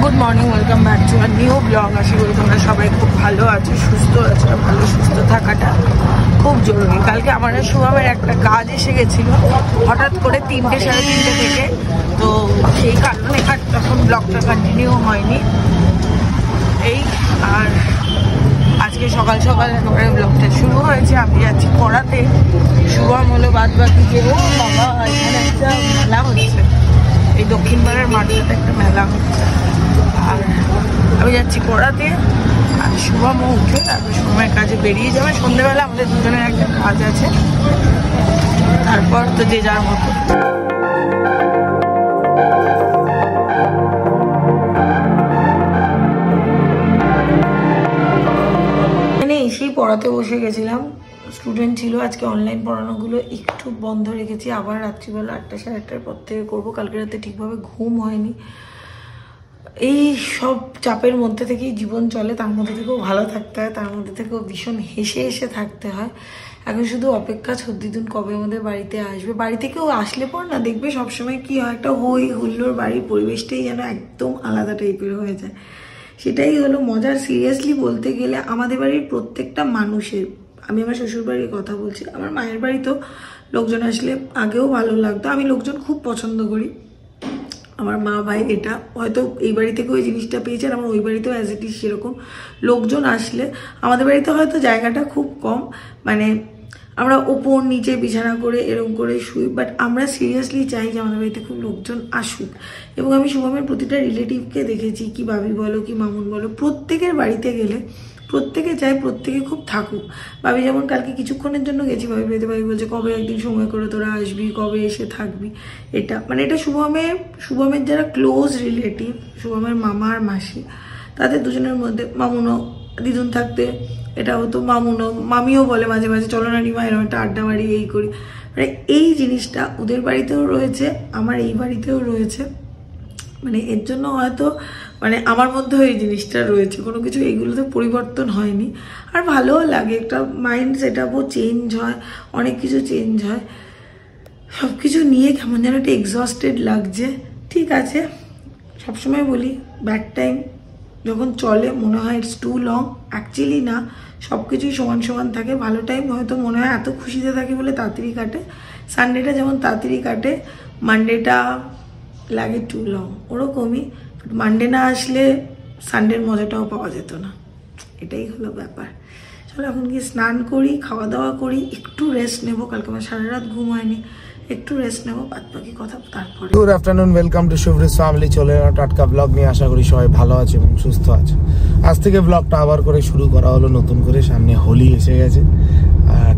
Good morning, welcome back to our new blog. আশা করি তোমরা সবাই খুব ভালো আছো, সুস্থ আছো। আর ভালো সুস্থ থাকাটা খুব জরুরি। কালকে আমার শুভমের একটা কাজ এসে গেছিলো হঠাৎ করে 3টে সাড়ে 3টে থেকে, তো সেই কারণে আর তখন ব্লগটা কন্টিনিউ হয়নি। এই আর আজকে সকাল সকাল একেবারে ব্লগটা শুরু হয়েছে। আমি যাচ্ছি পড়াতে, শুভম হলো বাদ বাকি যে বাবা এখানে একটা মেলা হচ্ছে, এই দক্ষিণ পাড়ার মাঠটাতে একটা মেলা হচ্ছে। আর আমি যাচ্ছি পড়াতে, আর শুভমও উঠে তারপর শুভমের কাজে বেরিয়ে যাবে। সন্ধ্যেবেলা আমাদের দুজনের একটা কাজ আছে, তারপর তো যে যার মতো। এসেই পড়াতে বসে গেছিলাম, স্টুডেন্ট ছিল। আজকে অনলাইন পড়ানোগুলো একটু বন্ধ রেখেছি, আবার রাত্রিবেলা 8টা সাড়ে 8টার পর থেকে করবো। কালকে রাতে ঠিকভাবে ঘুম হয়নি। এই সব চাপের মধ্যে থেকেই জীবন চলে, তার মধ্যে থেকেও ভালো থাকতে হয়, তার মধ্যে থেকেও ভীষণ হেসে হেসে থাকতে হয়। এখন শুধু অপেক্ষা ছদ্দিদুন কবে আমাদের বাড়িতে আসবে। বাড়িতে কেউ আসলে পর না দেখবে সবসময় কি হয়, একটা হই হুল্লোর বাড়ির পরিবেশটাই যেন একদম আলাদা টাইপের হয়ে যায়। সেটাই হলো মজার। সিরিয়াসলি বলতে গেলে আমাদের বাড়ির প্রত্যেকটা মানুষের, আমি আমার শ্বশুর বাড়ির কথা বলছি, আমার মায়ের বাড়িতেও লোকজন আসলে আগেও ভালো লাগতো। আমি লোকজন খুব পছন্দ করি, আমার মা ভাই এটা হয়তো এই বাড়ি থেকে ওই জিনিসটা পেয়েছে, আর আমার ওই বাড়িতেও অ্যাজ ইট ইজ সেরকম। লোকজন আসলে আমাদের বাড়িতে হয়তো জায়গাটা খুব কম, মানে আমরা ওপর নিচে বিছানা করে এরকম করে শুই, বাট আমরা সিরিয়াসলি চাই যে আমাদের বাড়িতে খুব লোকজন আসুক। এবং আমি শুভমের প্রতিটা রিলেটিভকে দেখেছি, কি ভাবি বলো কি মামুন বলো, প্রত্যেকের বাড়িতে গেলে প্রত্যেকে চায় প্রত্যেকে খুব থাকুক। ভাবি যেমন কালকে কিছুক্ষণের জন্য গেছি ভাবি বাড়িতে, ভাবি বলছে কবে একদিন সময় করে তোরা আসবি, কবে এসে থাকবি। এটা মানে এটা শুভমের যারা ক্লোজ রিলেটিভ, শুভমের মামা আর মাসি, তাদের দুজনের মধ্যে মামুনও দিদুন থাকতে এটা হতো। মামুনও মামিও বলে মাঝে মাঝে চলো না রিমা এরকম একটা আড্ডা মারি, এই করি। মানে এই জিনিসটা ওদের বাড়িতেও রয়েছে, আমার এই বাড়িতেও রয়েছে। মানে এর জন্য হয়তো মানে আমার মধ্যেও এই জিনিসটা রয়েছে, কোনো কিছু এইগুলোতে পরিবর্তন হয়নি। আর ভালোও লাগে, একটা মাইন্ড সেট আপও চেঞ্জ হয়, অনেক কিছু চেঞ্জ হয়। সব কিছু নিয়ে কেমন যেন একটা এক্সস্টেড লাগছে। ঠিক আছে, সবসময় বলি ব্যাড টাইম যখন চলে মনে হয় ইটস টু লং। অ্যাকচুয়ালি না, সব কিছুই সমান সমান থাকে। ভালো টাইম হয়তো মনে হয় এত খুশিতে থাকে বলে তাড়াতাড়ি কাটে। সানডেটা যেমন তাড়াতাড়ি কাটে, মানডেটা লাগে টু লং, ওরকমই। মানডে না আসলে সানডের মজাটাও পাওয়া যেত না, এটাই হলো ব্যাপার। চলো এখন গিয়ে স্নান করি, খাওয়া দাওয়া করি, একটু রেস্ট নেবো। কালকে আমার সারা রাত ঘুম হয়নি, একটু রেস্ট নেবো, বাদ বাকি কথা তারপরে। Good afternoon, welcome to Shubhrij family. চলে এলাম টাটকা ব্লগ নিয়ে। আশা করি সবাই ভালো আছে এবং সুস্থ আছে। আজ থেকে ব্লগটা আবার করে শুরু করা হলো নতুন করে। সামনে হোলি এসে গেছে,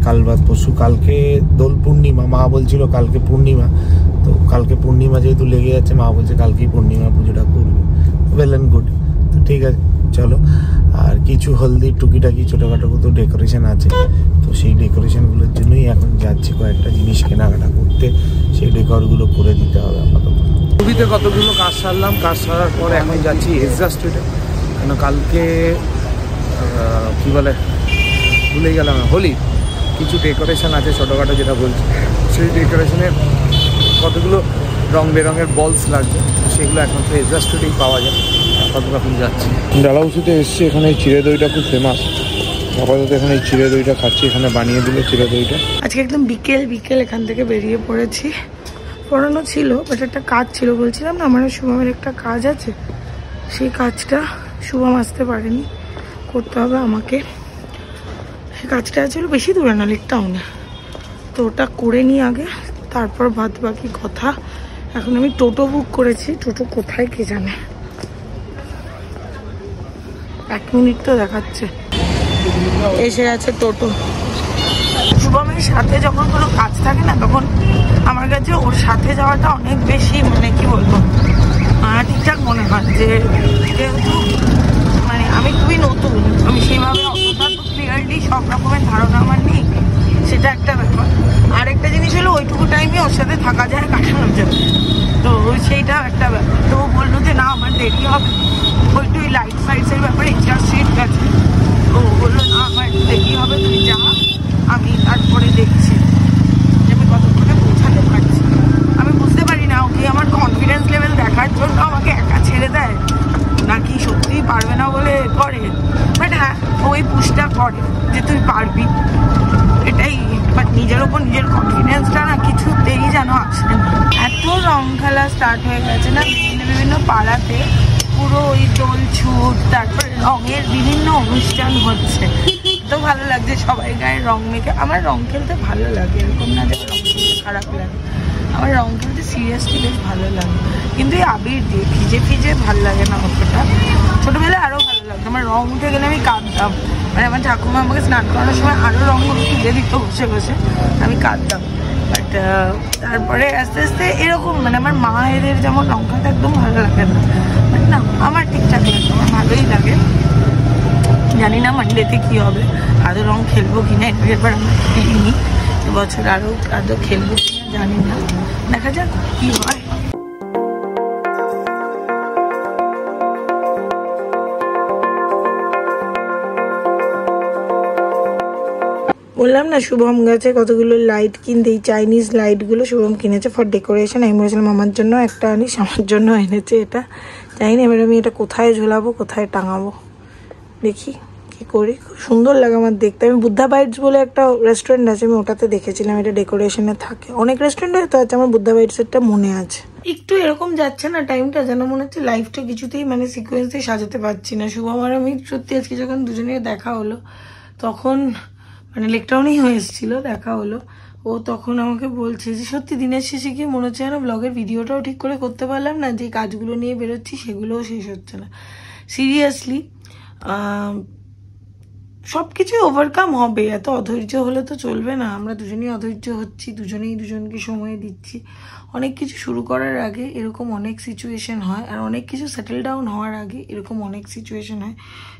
কাল বাদ পরশু। কালকে দোল পূর্ণিমা, মা বলছিল কালকে পূর্ণিমা, তো কালকে পূর্ণিমা যেহেতু লেগে যাচ্ছে, মা বলছে কালকেই পূর্ণিমা পুজোটা করবে। ওয়েল অ্যান্ড গুড, তো ঠিক আছে চলো। আর কিছু হলদি টুকিটাকি ছোটোখাটো তো ডেকোরেশন আছে, তো সেই ডেকোরেশনগুলোর জন্যই এখন যাচ্ছি কয়েকটা জিনিস কেনাকাটা করতে। সেই ডেকোরগুলো করে দিতে হবে আপাতত। ছবিতে কতগুলো কাজ সারলাম, কাজ সারার পরে এখন যাচ্ছি এজরা স্ট্রিটে, কেন কালকে কী বলে ভুলে গেলাম, হোলি কিছু ডেকোরেশন আছে ছোটোখাটো, যেটা বলছি সেই ডেকোরেশনের কতগুলো রং বেরঙের বলস লাগছে, সেগুলো এখন তো এজরা স্ট্রিটেই পাওয়া যায়। আপাতত এখন যাচ্ছি ডালাউসিতে এসছি। এখানে এই চিড়ে দইটা খুব ফেমাস, আপাতত এখানে এই চিড়ে দইটা খাচ্ছি। এখানে বানিয়ে দিল চিড়ে দইটা। আজকে একদম বিকেল বিকেল এখান থেকে বেরিয়ে পড়েছি। পড়ানো ছিল, বাট একটা কাজ ছিল, বলছিলাম না আমার শুভমের একটা কাজ আছে, সেই কাজটা শুভম আসতে পারেনি, করতে হবে আমাকে। সেই কাজটা ছিল বেশি দূরে না, লেক টাউনে, তো ওটা করে নিই আগে, তারপর বাদ বাকি কথা। এখন আমি টোটো বুক করেছি, টোটো কোথায় কে জানে। 1 মিনিট তো দেখাচ্ছে, এসে গেছে টোটো। শুভমের সাথে যখন কোনো কাজ থাকে না, তখন আমার কাছে ওর সাথে যাওয়াটা অনেক বেশি, মানে কি বলবো, ঠিকঠাক মনে হয়। যে যেহেতু মানে আমি খুবই নতুন, আমি সেইভাবে অতটা তো ক্লিয়ারলি সব রকমের ধারণা আমার নেই, সেটা একটা ব্যাপার। আর একটা জিনিস হলো ওইটুকু টাইমে ওর সাথে থাকা যায়, কাটানো যায়, তো সেইটাও একটা ব্যাপার। তো ও বললো যে না আমার দেরি হবে, ওইটু লাইট ফাইটসের ব্যাপারে এজরা স্ট্রিট গেছে, তো বললো না আমার দেরি হবে, তুই যা, আমি তারপরে দেখছি যে আমি কতক্ষণে পৌঁছাতে পারছি। আমি বুঝতে পারি না ওকে আমার কনফিডেন্স লেভেল দেখার জন্য আমাকে একা ছেড়ে দেয়, পারবে না বলে করে, বাট হ্যাঁ ওই পুশটা করে যে তুই পারবি, এটাই। বাট নিজের ওপর নিজের কনফিডেন্সটা না কিছুতেই যেন আসে না। এত রং খেলা স্টার্ট হয়ে গেছে না বিভিন্ন পাড়াতে, পুরো ওই দোল ছুট, তারপরে রঙের বিভিন্ন অনুষ্ঠান হচ্ছে। তো ভালো লাগছে সবাই গায়ে রং মেখে। আমার রং খেলতে ভালো লাগে, এরকম না যে রং খেলতে খারাপ লাগে, আমার রং খেলতে সিরিয়াসলি বেশ ভালো লাগে। কিন্তু এই আবির দিয়ে ভিজে ভিজে ভালো লাগে না অতটা। ছোটোবেলায় আরও ভালো লাগতো, আমার রং উঠে গেলে আমি কাঁদতাম, মানে আমার ঠাকুমা আমাকে স্নান করানোর সময় আরও রঙগুলো তুলে দিত বসে বসে, আমি কাঁদতাম। বাট তারপরে আস্তে আস্তে এরকম, মানে আমার মায়েদের যেমন রং খেলতে একদম ভালো লাগে না, বাট না আমার ঠিকঠাক লাগে, আমার ভালোই লাগে। জানি না মানডেতে কী হবে, আদৌ রং খেলবো কিনা, এবার আমরা খেলিনি, এবছর আদৌ খেলবো কিনা জানি না, দেখা যাক কী হয়। বললাম না শুভম গেছে কতগুলো লাইট কিনতে, এই চাইনিজ লাইটগুলো শুভম কিনেছে ফর ডেকোরেশন। আমি বলেছিলাম আমার জন্য একটা আনিস, আমার জন্য এনেছে এটা। জানি না এবার আমি এটা কোথায় ঝোলাবো, কোথায় টাঙাবো, দেখি কি করি। খুব সুন্দর লাগে আমার দেখতে। আমি বুদ্ধা বাইটস বলে একটা রেস্টুরেন্ট আছে, আমি ওটাতে দেখেছিলাম এটা ডেকোরেশনে থাকে। অনেক রেস্টুরেন্টে হয়তো আছে, আমার বুদ্ধা বাইটসেরটা মনে আছে। একটু এরকম যাচ্ছে না টাইমটা, যেন মনে হচ্ছে লাইফটা কিছুতেই মানে সিকোয়েন্সে সাজাতে পারছি না। শুভম আর আমি সত্যি আজকে যখন দুজনের দেখা হলো, তখন মানে লেকটাউনেই হয়ে এসেছিল, দেখা হলো। ও তখন আমাকে বলছে যে সত্যি দিনের শেষে গিয়ে মনে হচ্ছে যেন ব্লগের ভিডিওটাও ঠিক করে করতে পারলাম না, যে কাজগুলো নিয়ে বেরোচ্ছি সেগুলোও শেষ হচ্ছে না। সিরিয়াসলি সব কিছুই ওভারকাম হবে, এত অধৈর্য হলে তো চলবে না। আমরা দুজনেই অধৈর্য হচ্ছি, দুজনেই দুজনকে সময় দিচ্ছি। অনেক কিছু শুরু করার আগে এরকম অনেক সিচুয়েশন হয়, আর অনেক কিছু সেটেল ডাউন হওয়ার আগে এরকম অনেক সিচুয়েশন হয়।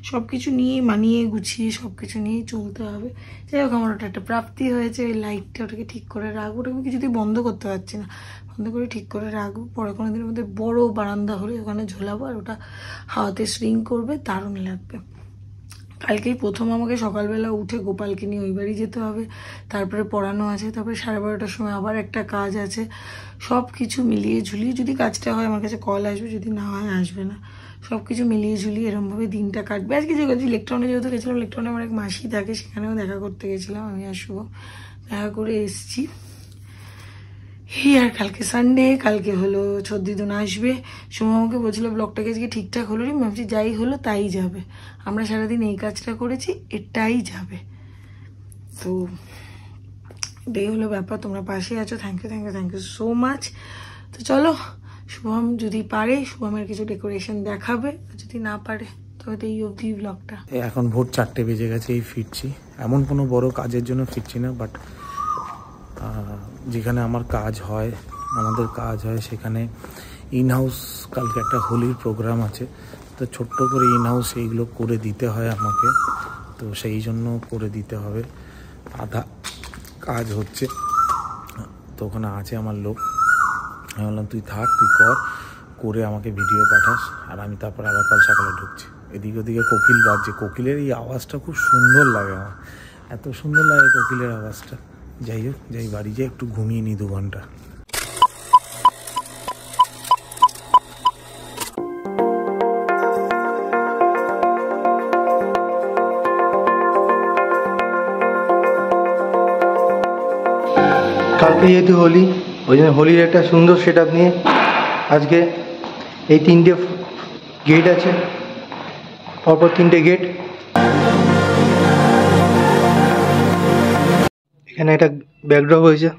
সব কিছু নিয়ে মানিয়ে গুছিয়ে সব কিছু নিয়েই চলতে হবে। যাই হোক, আমার ওটা একটা প্রাপ্তি হয়েছে। ওই লাইটটা ওটাকে ঠিক করে রাখবো, ওটাকে আমি কিছুতেই বন্ধ করতে পারছি না, বন্ধ করে ঠিক করে রাখবো। পরে কোনো দিনের মধ্যে বড় বারান্দা হলে ওখানে ঝোলাবো, আর ওটা হাওয়াতে সুইং করবে, দারুণ লাগবে। কালকেই প্রথম আমাকে সকালবেলা উঠে গোপালকে নিয়ে ওই বাড়ি যেতে হবে, তারপরে পড়ানো আছে, তারপরে 12:30টার সময় আবার একটা কাজ আছে। সব কিছু মিলিয়ে ঝুলিয়ে, যদি কাজটা হয় আমার কাছে কল আসবে, যদি না হয় আসবে না। সব কিছু মিলিয়ে ঝুলিয়ে এরমভাবে দিনটা কাটবে। আজকে যে ইলেকট্রনে যেহেতু গেছিলাম, ইলেকট্রনে আমার এক মাসি থাকে, সেখানেও দেখা করতে গেছিলাম আমি আর শুভ, দেখা করে এসছি। এই আর কালকে সানডে, কালকে হলো ছদ্দিদুন আসবে। শুভ আমাকে বলছিল ব্লগটাকে আজকে ঠিকঠাক হলো রে, ভাবছি যাই হলো তাই যাবে, আমরা সারাদিন এই কাজটা করেছি, এটাই যাবে। তো এটাই হলো ব্যাপার। তোমরা পাশে আছো, thank you thank you thank you so much. তো চলো, শুভম যদি পারে শুভমের কিছু ডেকোরেশন দেখাবে, যদি না পারে তবে তো এই অবধি ব্লগটা। এখন ভোর 4টে বেজে গেছে, এই ফিরছি। এমন কোনো বড় কাজের জন্য ফিরছি না, বাট যেখানে আমার কাজ হয়, আমাদের কাজ হয়, সেখানে ইন হাউস কালকে একটা হোলির প্রোগ্রাম আছে, তো ছোট্ট করে ইন হাউস এইগুলো করে দিতে হয় আমাকে, তো সেই জন্য করে দিতে হবে। আধা কাজ হচ্ছে, তো ওখানে আছে আমার লোক। আমি বললাম তুই থাক, তুই করে আমাকে ভিডিও পাঠাস, আর আমি তারপরে আবার কাল সকালে ঢুকছি। এদিকে ওদিকে কোকিল বাজছে, কোকিলের এই আওয়াজটা খুব সুন্দর লাগে আমার, এত সুন্দর লাগে কোকিলের আওয়াজটা। যাই হোক, যাই বাড়ি যাই, একটু ঘুমিয়ে নিই 2 ঘন্টা। কালকে যেহেতু হোলি, ওই জন্য হোলির একটা সুন্দর সেট আপ নিয়ে আজকে এই 3টে গেট আছে, পরপর 3টে গেট। এখানে একটা ব্যাকড্রপ হয়েছে।